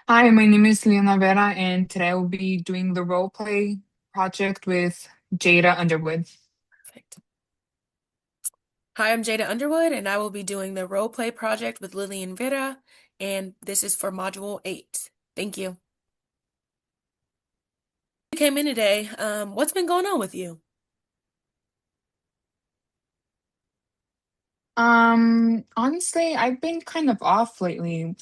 Hi, my name is Leona Vera, and today I will be doing the role play project with Jada Underwood. Perfect. Hi, I'm Jada Underwood, and I will be doing the role play project with Lillian Vera, and this is for Module 8. Thank you. You came in today. What's been going on with you? Honestly, I've been kind of off lately.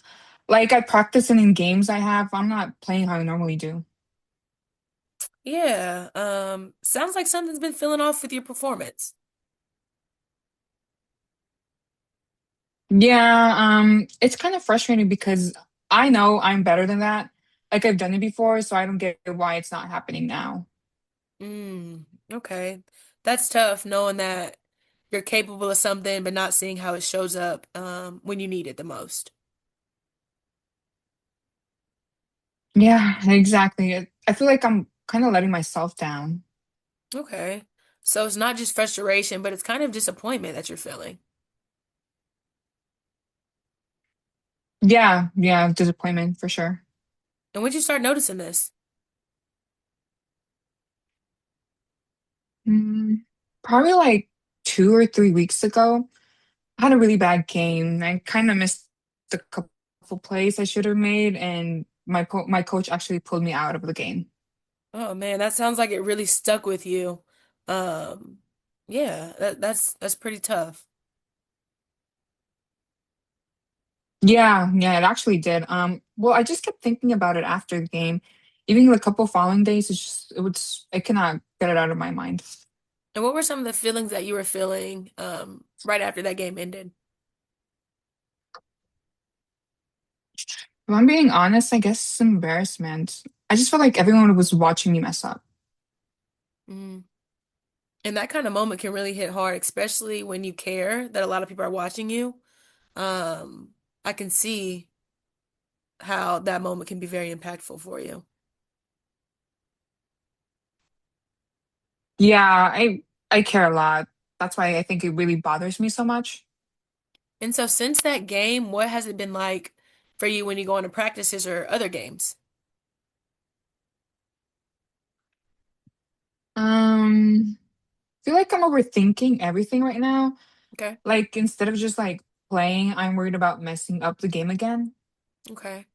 Like I practice in games I have, I'm not playing how I normally do. Yeah, sounds like something's been feeling off with your performance. Yeah, it's kind of frustrating because I know I'm better than that. Like I've done it before, so I don't get why it's not happening now. Okay. That's tough knowing that you're capable of something, but not seeing how it shows up, when you need it the most. Yeah, exactly. I feel like I'm kind of letting myself down. Okay. So it's not just frustration, but it's kind of disappointment that you're feeling. Yeah, disappointment for sure. And when did you start noticing this? Mm, Probably like 2 or 3 weeks ago. I had a really bad game. I kind of missed the couple plays I should have made, and my coach actually pulled me out of the game. Oh man, that sounds like it really stuck with you. Um, yeah, that's pretty tough. Yeah, it actually did. Well, I just kept thinking about it after the game. Even the couple following days, I cannot get it out of my mind. And what were some of the feelings that you were feeling right after that game ended? If I'm being honest, I guess embarrassment. I just felt like everyone was watching me mess up. Mm. And that kind of moment can really hit hard, especially when you care that a lot of people are watching you. Um, I can see how that moment can be very impactful for you. Yeah, I care a lot. That's why I think it really bothers me so much. And so since that game, what has it been like for you when you go into practices or other games? Feel like I'm overthinking everything right now. Okay. Like instead of just like playing, I'm worried about messing up the game again. Okay.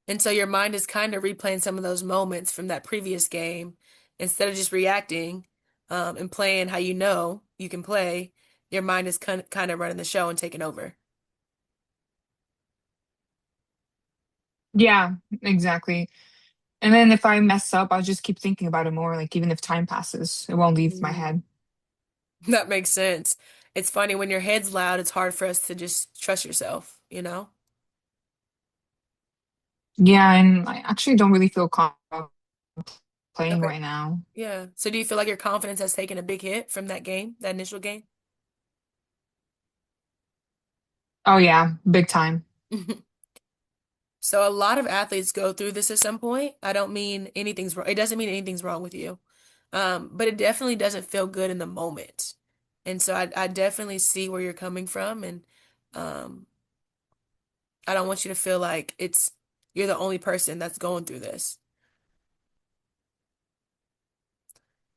And so your mind is kind of replaying some of those moments from that previous game instead of just reacting and playing how you know you can play. Your mind is kind of running the show and taking over. Yeah, exactly. And then if I mess up, I'll just keep thinking about it more. Like even if time passes, it won't leave my Mm. head. That makes sense. It's funny when your head's loud, it's hard for us to just trust yourself, you know? Yeah, and I actually don't really feel confident playing Okay. right now. Yeah. So do you feel like your confidence has taken a big hit from that game, that initial game? Oh yeah, big time. So a lot of athletes go through this at some point. I don't mean anything's wrong. It doesn't mean anything's wrong with you. But it definitely doesn't feel good in the moment. And so I definitely see where you're coming from. And um, I don't want you to feel like you're the only person that's going through this.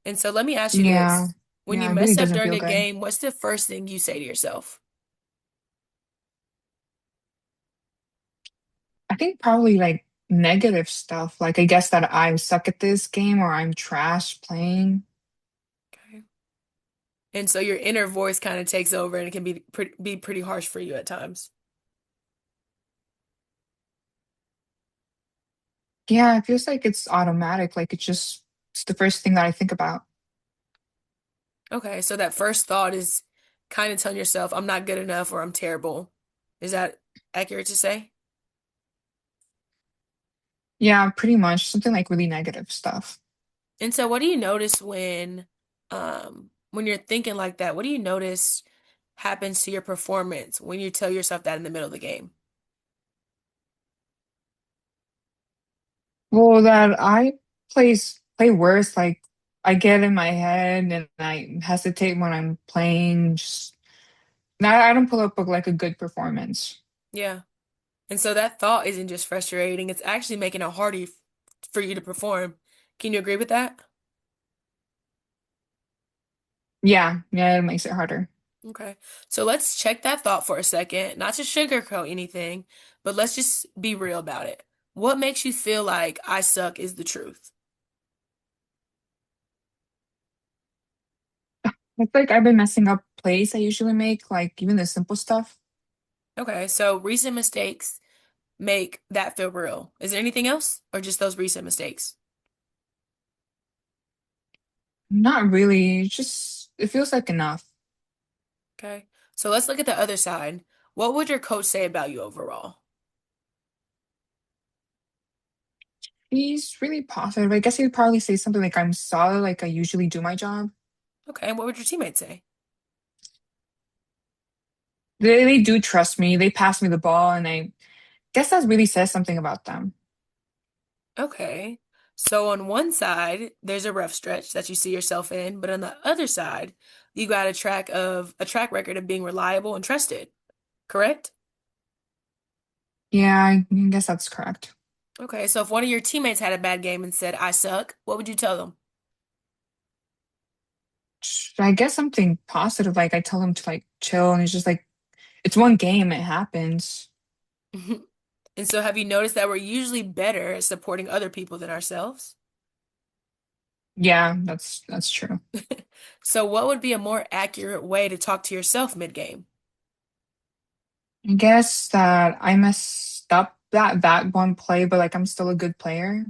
And so let me ask you Yeah. this. When you Yeah, it really mess up doesn't during feel a good. game, what's the first thing you say to yourself? I think probably like negative stuff. Like I guess that I suck at this game or I'm trash playing. Okay. And so your inner voice kind of takes over and it can be pretty harsh for you at times. Yeah, it feels like it's automatic. Like it's the first thing that I think about. Okay, so that first thought is kind of telling yourself, I'm not good enough or I'm terrible. Is that accurate to say? Yeah, pretty much something like really negative stuff. And so what do you notice when you're thinking like that? What do you notice happens to your performance when you tell yourself that in the middle of the game? Well, that I play worse. Like I get in my head and I hesitate when I'm playing. Just I don't pull up like a good performance. Yeah. And so that thought isn't just frustrating, it's actually making it harder for you to perform. Can you agree with that? Yeah, yeah, it makes it harder. Okay. So let's check that thought for a second, not to sugarcoat anything, but let's just be real about it. What makes you feel like I suck is the truth? It's like I've been messing up plays I usually make, like even the simple stuff. Okay, so recent mistakes make that feel real. Is there anything else or just those recent mistakes? Not really, just it feels like enough. Okay. So let's look at the other side. What would your coach say about you overall? He's really positive. I guess he'd probably say something like I'm solid, like I usually do my job. Okay, and what would your teammates say? They do trust me. They pass me the ball, and I guess that really says something about them. Okay. So on one side, there's a rough stretch that you see yourself in, but on the other side, you got a track record of being reliable and trusted, correct? Yeah, I guess that's correct. Okay, so if one of your teammates had a bad game and said, I suck, what would you tell I guess something positive, like I tell them to like chill, and it's just like it's one game, it happens. them? And so have you noticed that we're usually better at supporting other people than ourselves? Yeah, that's true. So what would be a more accurate way to talk to yourself mid-game? I guess that I messed up that one play, but like I'm still a good player.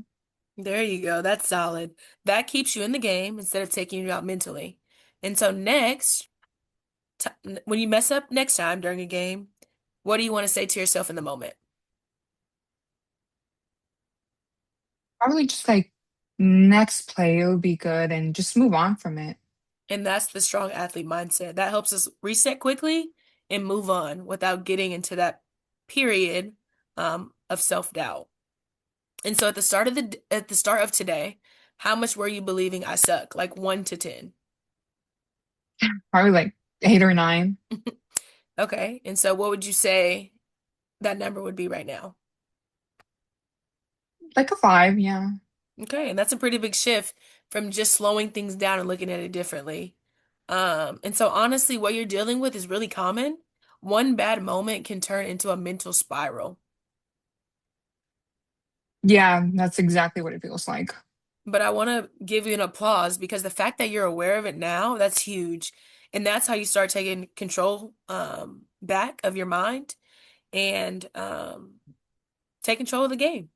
There you go. That's solid. That keeps you in the game instead of taking you out mentally. And so next, t when you mess up next time during a game, what do you want to say to yourself in the moment? Probably just like next play it would be good and just move on from it. And that's the strong athlete mindset. That helps us reset quickly and move on without getting into that period of self-doubt. And so at the start of today, how much were you believing I suck? Like 1 to 10. Probably like 8 or 9. Okay. And so what would you say that number would be right now? Like a 5, yeah. Okay, and that's a pretty big shift from just slowing things down and looking at it differently. And so honestly, what you're dealing with is really common. One bad moment can turn into a mental spiral. Yeah, that's exactly what it feels like. But I want to give you an applause because the fact that you're aware of it now, that's huge. And that's how you start taking control back of your mind and take control of the game.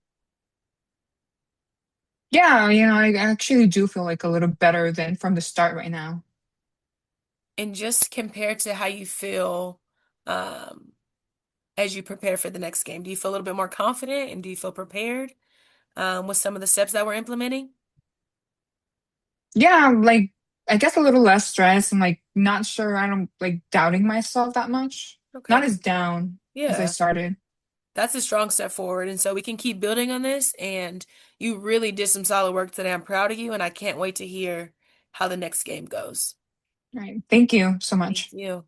Yeah, I actually do feel like a little better than from the start right now. And just compared to how you feel um, as you prepare for the next game? Do you feel a little bit more confident and do you feel prepared with some of the steps that we're implementing? Yeah, like I guess a little less stress and like not sure I don't like doubting myself that much. Not Okay. as down as I Yeah, started. that's a strong step forward. And so we can keep building on this. And you really did some solid work today. I'm proud of you, and I can't wait to hear how the next game goes. Right. Thank you so Thank much. you.